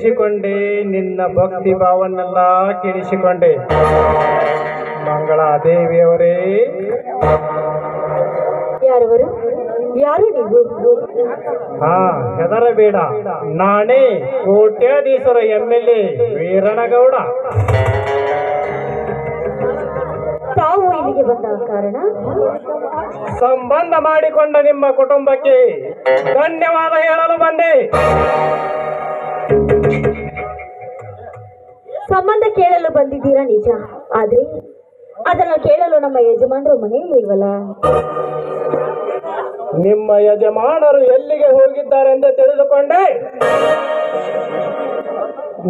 ಏರಿಸಿಕೊಂಡೆ, ನಿನ್ನ ಭಕ್ತಿ ಭಾವನ್ನೆಲ್ಲ ಕೆಡಿಸಿಕೊಂಡೆ. ಮಂಗಳಾದೇವಿಯವರೇ, ಯಾರವರು? ಯಾರು ನೀವು? ಹೆದರಬೇಡ, ನಾನೇ ಕೋಟ್ಯಾಧೀಶ್ವರ MLA ವೀರನಗೌಡ. ತಾವು ಇಲ್ಲಿಗೆ ಬಂದ ಕಾರಣ? ಸಂಬಂಧ ಮಾಡಿಕೊಂಡ ನಿಮ್ಮ ಕುಟುಂಬಕ್ಕೆ ಧನ್ಯವಾದ ಹೇಳಲು ಬಂದೆ. ಸಂಬಂಧ ಕೇಳಲು ಬಂದಿದ್ದೀರಾ ನಿಜ, ಆದ್ರೆ ಅದನ್ನು ಕೇಳಲು ನಮ್ಮ ಯಜಮಾನರು ಮನೆಯಲ್ಲಿ ಇಲ್ವಲ್ಲ. ನಿಮ್ಮ ಯಜಮಾನರು ಎಲ್ಲಿಗೆ ಹೋಗಿದ್ದಾರೆಂದು ತಿಳಿದುಕೊಂಡೆ.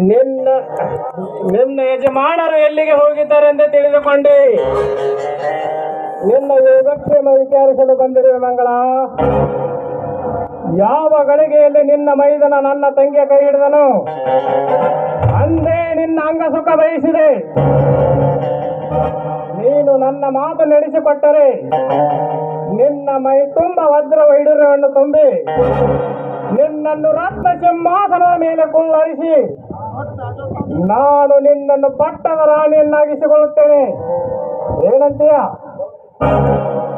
ನಿನ್ನ ಯಜಮಾನರು ಎಲ್ಲಿಗೆ ಹೋಗಿದ್ದಾರೆಂದು ತಿಳಿದುಕೊಂಡೆ. ನಿನ್ನ ಯೋಗಕ್ಷೇಮ ವಿಚಾರಿಸಲು ಬಂದಿರುವ ಮಂಗಳ. ಯಾವ ಗಳಿಗೆಯಲ್ಲಿ ನಿನ್ನ ಮೈದನ ನನ್ನ ತಂಗಿಯ ಕೈ ಹಿಡಿದನು ಅಂದೇ ನಿನ್ನ ಅಂಗ ಸುಖ ಬಯಸಿದೆ. ನೀನು ನನ್ನ ಮಾತು ನಡೆಸಿಕೊಟ್ಟರೆ ನಿನ್ನ ಮೈ ತುಂಬ ವಜ್ರ ವೈಡೂರ್ಯವನ್ನು ತುಂಬಿ ನಿನ್ನನ್ನು ರತ್ನ ಸಿಂಹಾಸನದ ಮೇಲೆ ಕುಳ್ಳರಿಸಿ ನಾನು ನಿನ್ನನ್ನು ಪಟ್ಟದ ರಾಣಿಯನ್ನಾಗಿಸಿಕೊಳ್ಳುತ್ತೇನೆ. ಏನಂತೀಯ?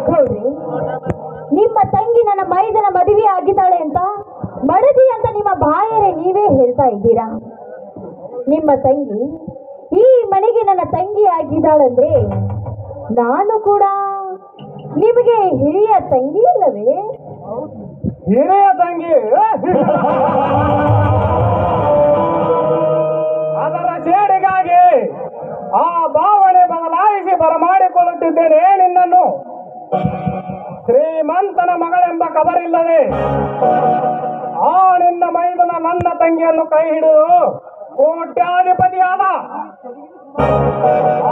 ಹೌದು, ನಿಮ್ಮ ತಂಗಿ ನನ್ನ ಮೈದನ ಮದುವೆ ಆಗಿದ್ದಾಳೆ ಅಂತ, ಮಡದಿ ಅಂತ ನಿಮ್ಮ ಬಾಯರೇ ನೀವೇ ಹೇಳ್ತಾ ಇದ್ದೀರಾ. ನಿಮ್ಮ ತಂಗಿ ಈ ಮನೆಗೆ ನನ್ನ ತಂಗಿ ಆಗಿದ್ದಾಳಂದ್ರೆ ನಾನು ಕೂಡ ನಿಮಗೆ ಹಿರಿಯ ತಂಗಿ ಅಲ್ಲವೇ? ಹಿರಿಯ ತಂಗಿ? ಅದರ ಸೇಡಿಗಾಗಿ ಆ ಭಾವನೆ ಬದಲಾಯಿಸಿ ಬರಮಾಡಿಕೊಳ್ಳುತ್ತಿದ್ದೇನೆ ನಿನ್ನನ್ನು. ಶ್ರೀಮಂತನ ಮಗಳೆಂಬ ಖಬರಿಲ್ಲದೆ ಆ ನಿನ್ನ ಮೈದನ ನನ್ನ ತಂಗಿಯನ್ನು ಕೈ ಹಿಡಿದು ಕೋಟ್ಯಾಧಿಪತಿಯಾದ.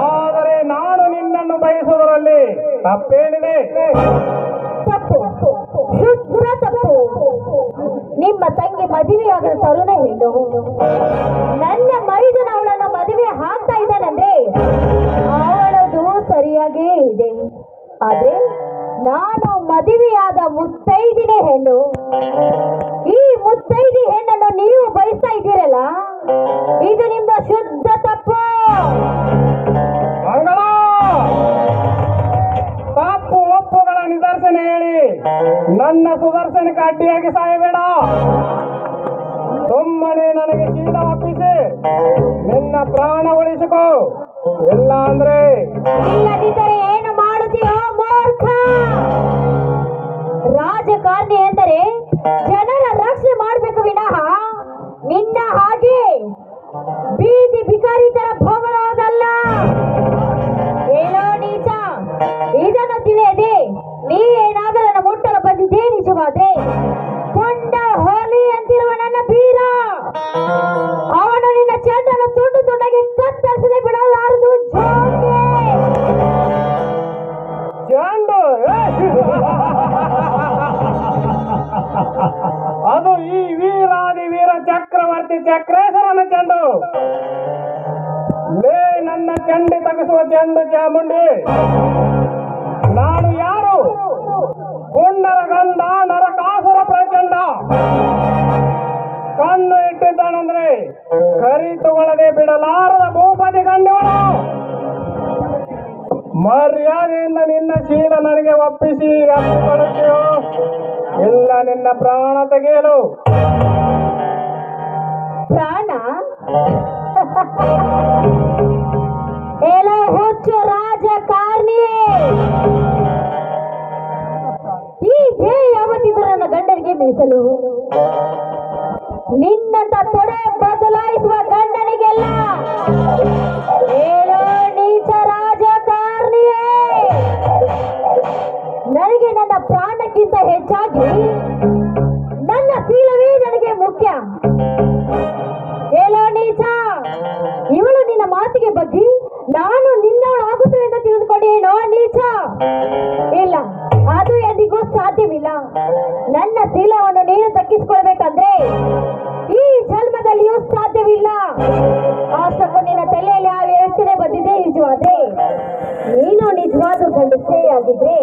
ಆದರೆ ನಾನು ನಿನ್ನನ್ನು ಬಯಸುವುದರಲ್ಲಿ ತಪ್ಪೇನಿದೆ? ತಪ್ಪು, ಶುದ್ಧ ತಪ್ಪು. ನಿಮ್ಮ ತಂಗಿ ಮದುವೆಯಾಗದ ತರುಣ ಹೆಣ್ಣು ನನ್ನ ಮೈದನ ಅವಳನ್ನು ಮದುವೆ ಆಗ್ತಾ ಇದ್ದಾನಂದ್ರೆ ಅವಳದು ಸರಿಯಾಗೇ ಇದೆ. ಆದ್ರೆ ನಾನು ಮದುವೆಯಾದ ಮುತ್ತೈದಿನೇ ಹೆಣ್ಣು. ಈ ಮುತ್ತೈದಿ ಹೆಣ್ಣನ್ನು ನೀವು ಬಯಸ್ತಾ ಇದ್ದೀರಲ್ಲ, ಇದು ನಿಮ್ಮ ಶುದ್ಧ ತಪ್ಪು. ತಪ್ಪು ಒಪ್ಪುಗಳ ನಿದರ್ಶನ ಹೇಳಿ ನನ್ನ ಸುದರ್ಶನಕ್ಕೆ ಅಡ್ಡಿಯಾಗಿ ಸಾಯಬೇಡ. ಸುಮ್ಮನೆ ನನಗೆ ಚೀಲ ಒಪ್ಪಿಸಿ ನಿನ್ನ ಪ್ರಾಣ ಉಳಿಸಿಕೋ. ಇಲ್ಲ ಅಂದ್ರೆ ಇಲ್ಲದಿದ್ದರೆ ಏನು ಮಾಡುತ್ತೀಯೋ ಮೂರ್ಖ? ರಾಜಕಾರಣಿ ಎಂದರೆ ಜನರ ರಕ್ಷಣೆ ಮಾಡಬೇಕು ವಿನಃ ನಿನ್ನ ಹಾಗೆ ಬೀದಿ ಭಿಕಾರಿ ತರ ಭೋಗಳೋದಲ್ಲ. ಏನೋ ನೀಚ, ಇದನ್ನು ತಿಳಿಯದೆ ನೀ ಏನಾದರೂ ನನ್ನ ಮುಟ್ಟಲು ಬಂದಿದ್ದೇ ನಿಜವಾದ್ರೆ ಕೊಂಡ ಹೋಲಿ ಅಂತಿರುವ ನನ್ನ ಬೀರ ಅವನು ನಿನ್ನ ಚೆಂಡನ್ನು ತುಂಡು ತುಂಡಾಗಿ ಕತ್ತರಿಸದೆ ಬಿಡಲಾರದು. ಚೆಂಡು ಅದು ಈ ವೀರಾದಿ ವೀರ ಚಕ್ರವರ್ತಿ ಚಕ್ರೇಶ್ವರನ ಚೆಂಡು. ಲೇ ನನ್ನ ಚೆಂಡಿ ತಗಿಸುವ ಚೆಂಡು ಚಾಮುಂಡಿ. ನಾನು ಯಾರು? ಗುಂಡರ ಗಂಧ ನರಕಾಸುರ ಪ್ರಚಂಡ. ಕಣ್ಣು ಇಟ್ಟಿದ್ದಾನಂದ್ರೆ ಕರಿ ತಗೊಳ್ಳದೆ ಬಿಡಲಾರದ ಭೂಪತಿ ಗಂಡವನು. ಮರ್ಯಾದೆಯಿಂದ ನಿನ್ನ ಶೀಲ ನನಗೆ ಒಪ್ಪಿಸಿ ಅಪ್ಪಿಕೊಳ್ಳುತ್ತೀಯೋ ಇಲ್ಲ ನಿನ್ನ ಪ್ರಾಣ ತೆಗೆಯಲು. ಪ್ರಾಣ? ಏನೋ ಹುಚ್ಚು ರಾಜಕಾರಣಿಯೇ. ಈ ದೇಹ ಯಾವತ್ತಿದ್ರು ನನ್ನ ಗಂಡನಿಗೆ ಮೀಸಲು. ನಿನ್ನಂತ ತೊಡೆ ಬದಲಾಯಿಸುವ ಗಂಡನಿಗೆಲ್ಲ. ಏನೋ ನೀಚ ರಾಜಕಾರಣಿಯೇ. ನನಗೆ ನನ್ನ ಪ್ರಾಣಕ್ಕಿಂತ ಹೆಚ್ಚಾಗಿ ನನ್ನ ಶೀಲವೇ ನನಗೆ ಮುಖ್ಯ. ಹೇಳೋ ನೀಚ, ಇವಳು ನಿನ್ನ ಮಾತಿಗೆ ಬಗ್ಗೆ ನಾನು ನಿನ್ನವಳು ಆಗುತ್ತೇವೆ ಅಂತ ತಿಳಿದುಕೊಂಡೇನೋ ನೀಚ? ಇಲ್ಲ, ಅದು ಎಂದಿಗೂ ಸಾಧ್ಯವಿಲ್ಲ. ನನ್ನ ಶೀಲವನ್ನು ನೀನು ದಕ್ಕಿಸಿಕೊಳ್ಬೇಕಂದ್ರೆ ಈ ಜನ್ಮದಲ್ಲಿಯೂ ಸಾಧ್ಯವಿಲ್ಲ. ಅಷ್ಟಕ್ಕೂ ನಿನ್ನ ತಲೆಯಲ್ಲಿ ಆ ಯೋಚನೆ ಬಂದಿದೆ ನಿಜವಾದ್ರೆ ನೀನು ನಿಜವಾದ ಗಂಡಸೇ ಆಗಿದ್ರೆ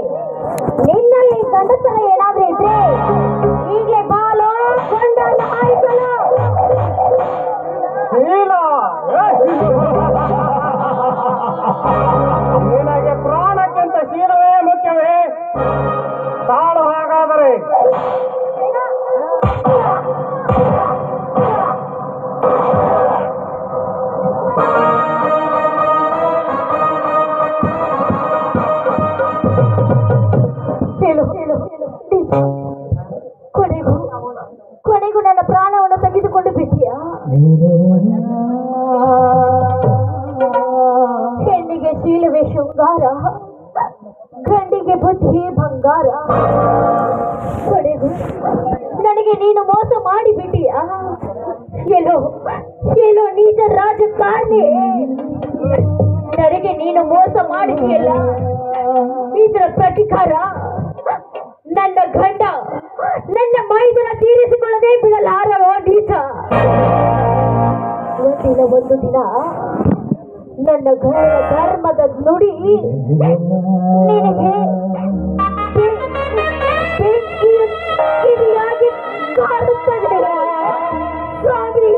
ನಿನ್ನಲ್ಲಿ ಗಂಡಸರ ಏನಾದ್ರೂ ಇದ್ರೆ ಈಗಲೇ ಬಾಲೋ ಗಂಡನ ಆಯ್ತಲ್ಲ. ಹೇಳು ಕೊನೆಗೂ ಕೊನೆಗೂ ನನ್ನ ಪ್ರಾಣವನ್ನು ತೆಗೆದುಕೊಂಡು ಬಿಟ್ಟಿಯಾ? ಹೆಣ್ಣಿಗೆ ಶೀಲವೇ ಶೃಂಗಾರ, ಗಂಡಿಗೆ ಬುದ್ಧಿ ಬಂಗಾರ. ಕೊನೆಗೂ ನನಗೆ ನೀನು ಮೋಸ ಮಾಡಿಬಿಟ್ಟಿಯಾ? ಎಲ್ಲೋ ನೀಚ ರಾಜಕಾರಣಿ, ನನಗೆ ನೀನು ಮೋಸ ಮಾಡಿದೆಯಲ್ಲ, ಇದರ ಪ್ರತಿಕಾರ ನನ್ನ ಗಂಡ ನನ್ನ ಮೈದನ ತೀರಿಸಿಕೊಳ್ಳದೆ ಬಿಡಲಾರವೋ ನೀಚ. ಒಂದು ದಿನ ನನ್ನ ಗಂಡ ಧರ್ಮದ ನುಡಿ ನಿನಗೆ ಕಿಡಿಯಾಗಿ ಕಾಡುತ್ತದೆ ಸ್ವಾಮಿ.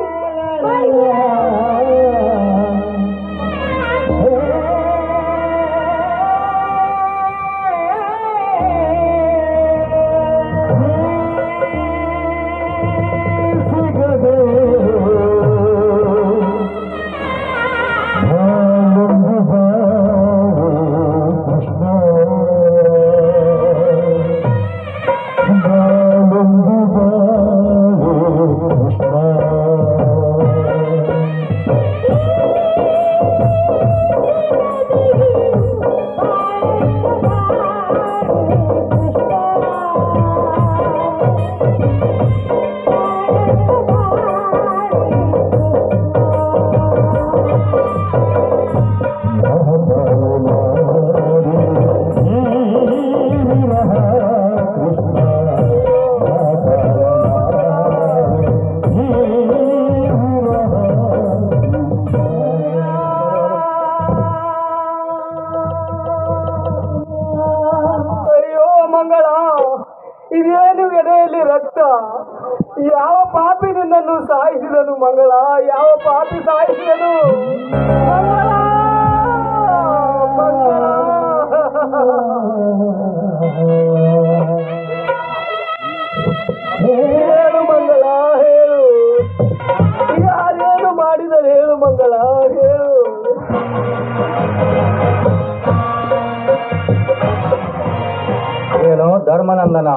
ಇದೇನು ಎದೆಯಲ್ಲಿ ರಕ್ತ? ಯಾವ ಪಾಪಿ ನಿನ್ನನ್ನು ಸಾಯಿಸಿದನು ಮಂಗಳ? ಯಾವ ಪಾಪಿ ಸಾಯಿಸಿದನು? ಹೇಳು ಮಂಗಳ, ಹೇಳು. ಯಾರೇನು ಮಾಡಿದರೆ ಹೇಳು ಮಂಗಳ, ಹೇಳು. ಏನೋ ಧರ್ಮನಂದನ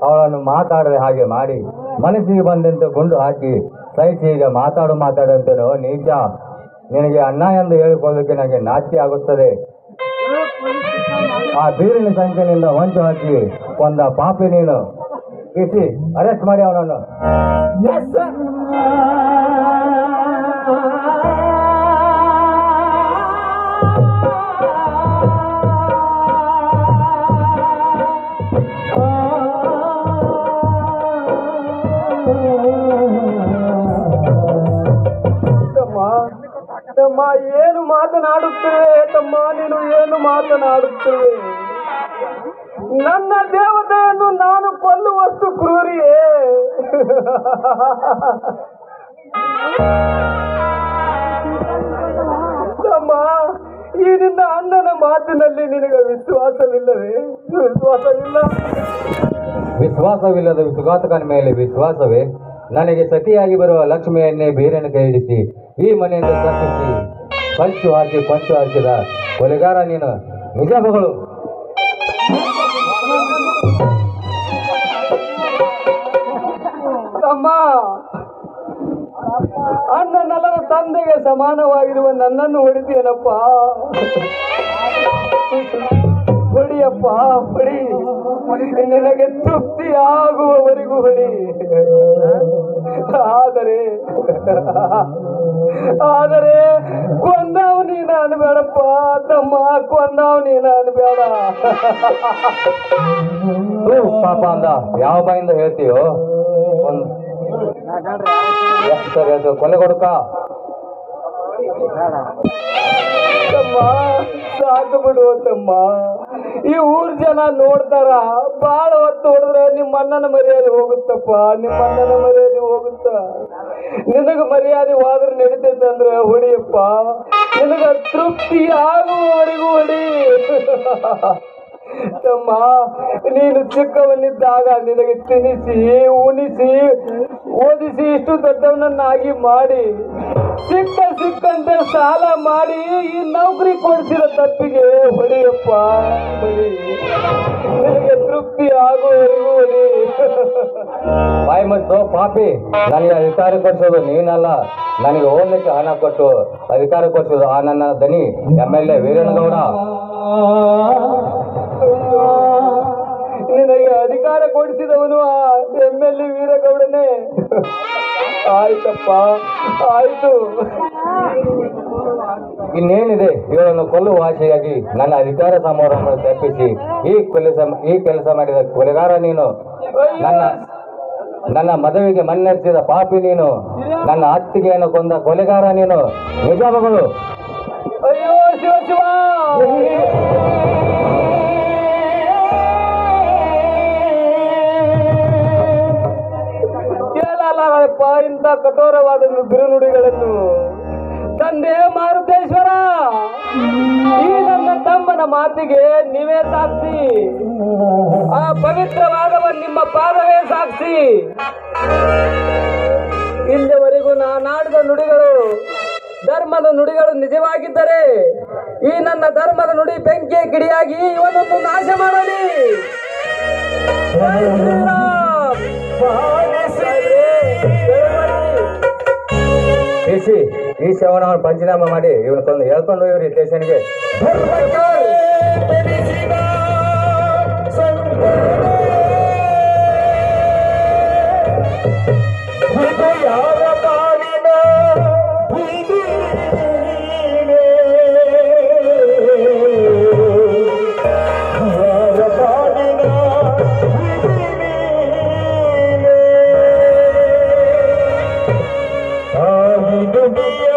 ಅವಳನ್ನು ಮಾತಾಡದೆ ಹಾಗೆ ಮಾಡಿ ಮನಸ್ಸಿಗೆ ಬಂದಂತೆ ಗುಂಡು ಹಾಕಿ ಸಹಿಸಿ ಈಗ ಮಾತಾಡಂತೇನೋ ನೀಚ. ನಿನಗೆ ಅಣ್ಣ ಎಂದು ಹೇಳಿಕೊಳ್ಳೋದಕ್ಕೆ ನನಗೆ ನಾಚಿಕೆ ಆಗುತ್ತದೆ. ಆ ಬೀರಿನ ಸಂಖ್ಯೆನಿಂದ ಹೊಂಚು ಹಾಕಿ ಕೊಂದ ಪಾಪಿ ನೀನು. ಇಸಿ ಅರೆಸ್ಟ್ ಮಾಡಿ ಅವನನ್ನು. ತಮ್ಮ ಏನು ಮಾತನಾಡುತ್ತೇವೆ? ತಮ್ಮ ನೀನು ಏನು ಮಾತನಾಡುತ್ತೇವೆ? ನನ್ನ ದೇವತೆಯನ್ನು ನಾನು ಕೊಲ್ಲುವಷ್ಟು ಕ್ರೂರಿಯೇ? ತಮ್ಮ, ಈ ನಿನ್ನ ಅಣ್ಣನ ಮಾತಿನಲ್ಲಿ ನಿನಗೆ ವಿಶ್ವಾಸವಿಲ್ಲವೇ? ವಿಶ್ವಾಸವಿಲ್ಲದ ವಿಶ್ವಾಸಕನ ಮೇಲೆ ವಿಶ್ವಾಸವೇ? ನನಗೆ ಸತಿಯಾಗಿ ಬರುವ ಲಕ್ಷ್ಮಿಯನ್ನೇ ಬೇರೆಯನ್ನು ಕೈ ಹಿಡಿಸಿ ಈ ಮನೆಯಿಂದ ತಪ್ಪಿಸಿ ಪಂಚು ಹಾಕಿದ ಕೊಲೆಗಾರ ನೀನು. ನಿಜ ಮಗಳು. ತಮ್ಮ, ಅಣ್ಣನಲ್ಲದ ತಂದೆಗೆ ಸಮಾನವಾಗಿರುವ ನನ್ನನ್ನು ಹೊಡಿತೀಯನಪ್ಪ. ಹೊಡಿಯಪ್ಪ, ಹೊಡಿ. ನಿನಗೆ ತೃಪ್ತಿ ಆಗುವವರೆಗೂ ಹೊಡಿ. ಆದರೆ ಕೊಂದಾವ್ ನೀನು ಅನ್ಬೇಡಪ್ಪ ತಮ್ಮ, ಕೊಂದಾವ್ ನೀನು ಅನ್ಬೇಡ. ಪಾಪ ಅಂದ ಯಾವ ಬಾಯಿಂದ ಹೇಳ್ತೀಯೋ? ಕೊಲೆ ಕೊಡುಕ ತಮ್ಮ, ಸಾಕು ಬಿಡು ತಮ್ಮ. ಈ ಊರ್ ಜನ ನೋಡ್ತಾರ, ಬಾಳ ಹೊತ್ತು ಹೊಡೆದ್ರೆ ನಿಮ್ಮ ಅಣ್ಣನ ಮರ್ಯಾದೆ ಹೋಗುತ್ತಪ್ಪ, ನಿಮ್ಮ ಅಣ್ಣನ ಮರ್ಯಾದೆ ಹೋಗುತ್ತ. ನಿನಗ ಮರ್ಯಾದೆ ಹೋದ್ರೆ ನಡೀತೈತೆ ಅಂದ್ರೆ ಹೊಡಿಯಪ್ಪ. ನಿನಗ ತೃಪ್ತಿ ಆಗುವವರೆಗೂ ಹೊಡಿ. ತಮ್ಮ ನೀನು ಚಿಕ್ಕವನಿದ್ದಾಗ ನಿನಗೆ ತಿನ್ನಿಸಿ ಉಣಿಸಿ ಓದಿಸಿ ಇಷ್ಟು ದೊಡ್ಡವನನ್ನಾಗಿ ಮಾಡಿ ಸಿಕ್ಕಂತೆ ಸಾಲ ಮಾಡಿ ಈ ನೌಕರಿ ಕೊಡಿಸಿದ ತಪ್ಪಿಗೆ ಹೊಡಿಯಪ್ಪ ಹೊಡಿ. ನಿನಗೆ ತೃಪ್ತಿ ಆಗುವವರೆಗೂ ಹೊಡಿ. ಬಾಯಿ ಮತ್ತು ಪಾಪಿ, ನನಗೆ ಅಧಿಕಾರ ಕೊಡಿಸೋದು ನೀನಲ್ಲ, ನನಗೆ ಓದಲಿಕ್ಕೆ ಹಣ ಕೊಟ್ಟು ಅಧಿಕಾರ ಕೊಡಿಸೋದು ಆ ನನ್ನ ದನಿ MLA ವೀರಣ್ಣಗೌಡ. ನಿನಗೆ ಅಧಿಕಾರ ಕೊಡಿಸಿದವನು ಆ MLA ವೀರಗೌಡನೇ. ಆಯ್ತಪ್ಪ, ಆಯ್ತು. ಇನ್ನೇನಿದೆ, ಇವರನ್ನು ಕೊಲ್ಲುವ ಆಶೆಯಾಗಿ ನನ್ನ ಅಧಿಕಾರ ಸಮಾರಂಭ ತಪ್ಪಿಸಿ ಈ ಕೆಲಸ ಮಾಡಿದ ಕೊಲೆಗಾರ ನೀನು. ನನ್ನ ಮದುವೆಗೆ ಮಣ್ಣೆತ್ತಿದ ಪಾಪಿ ನೀನು. ನನ್ನ ಅತ್ತಿಗೆಯನ್ನು ಕೊಂದ ಕೊಲೆಗಾರ ನೀನು. ನಿಜ ಮಗಳು. ಅಯ್ಯೋ ಶಿವ ಶಿವ. ಕೇಳಲಾರಪ್ಪ ಇಂಥ ಕಠೋರವಾದ ಬಿರುನುಡಿಗಳನ್ನು. ತಂದೆ ಮಾರುತೇಶ್ವರ, ಈ ನನ್ನ ತಮ್ಮನ ಮಾತಿಗೆ ನೀವೇ ಸಾಕ್ಷಿ. ಆ ಪವಿತ್ರವಾದವ ನಿಮ್ಮ ಪಾದವೇ ಸಾಕ್ಷಿ. ಇಲ್ಲಿವರೆಗೂ ನಾನಾಡಿದ ನುಡಿಗಳು ಧರ್ಮದ ನುಡಿಗಳು ನಿಜವಾಗಿದ್ದರೆ ಈ ನನ್ನ ಧರ್ಮದ ನುಡಿ ಬೆಂಕಿಯ ಕಿಡಿಯಾಗಿ ಇವನನ್ನು ನಾಶ ಮಾಡಲಿ. ಈ ಶ್ರವಣವನ್ನು ಪಂಚನಾಮ ಮಾಡಿ ಇವನು ತಂದು ಹೇಳ್ಕೊಂಡು ಇವ್ರಿ ಸ್ಟೇಷನ್ಗೆ. ದುನಿಯ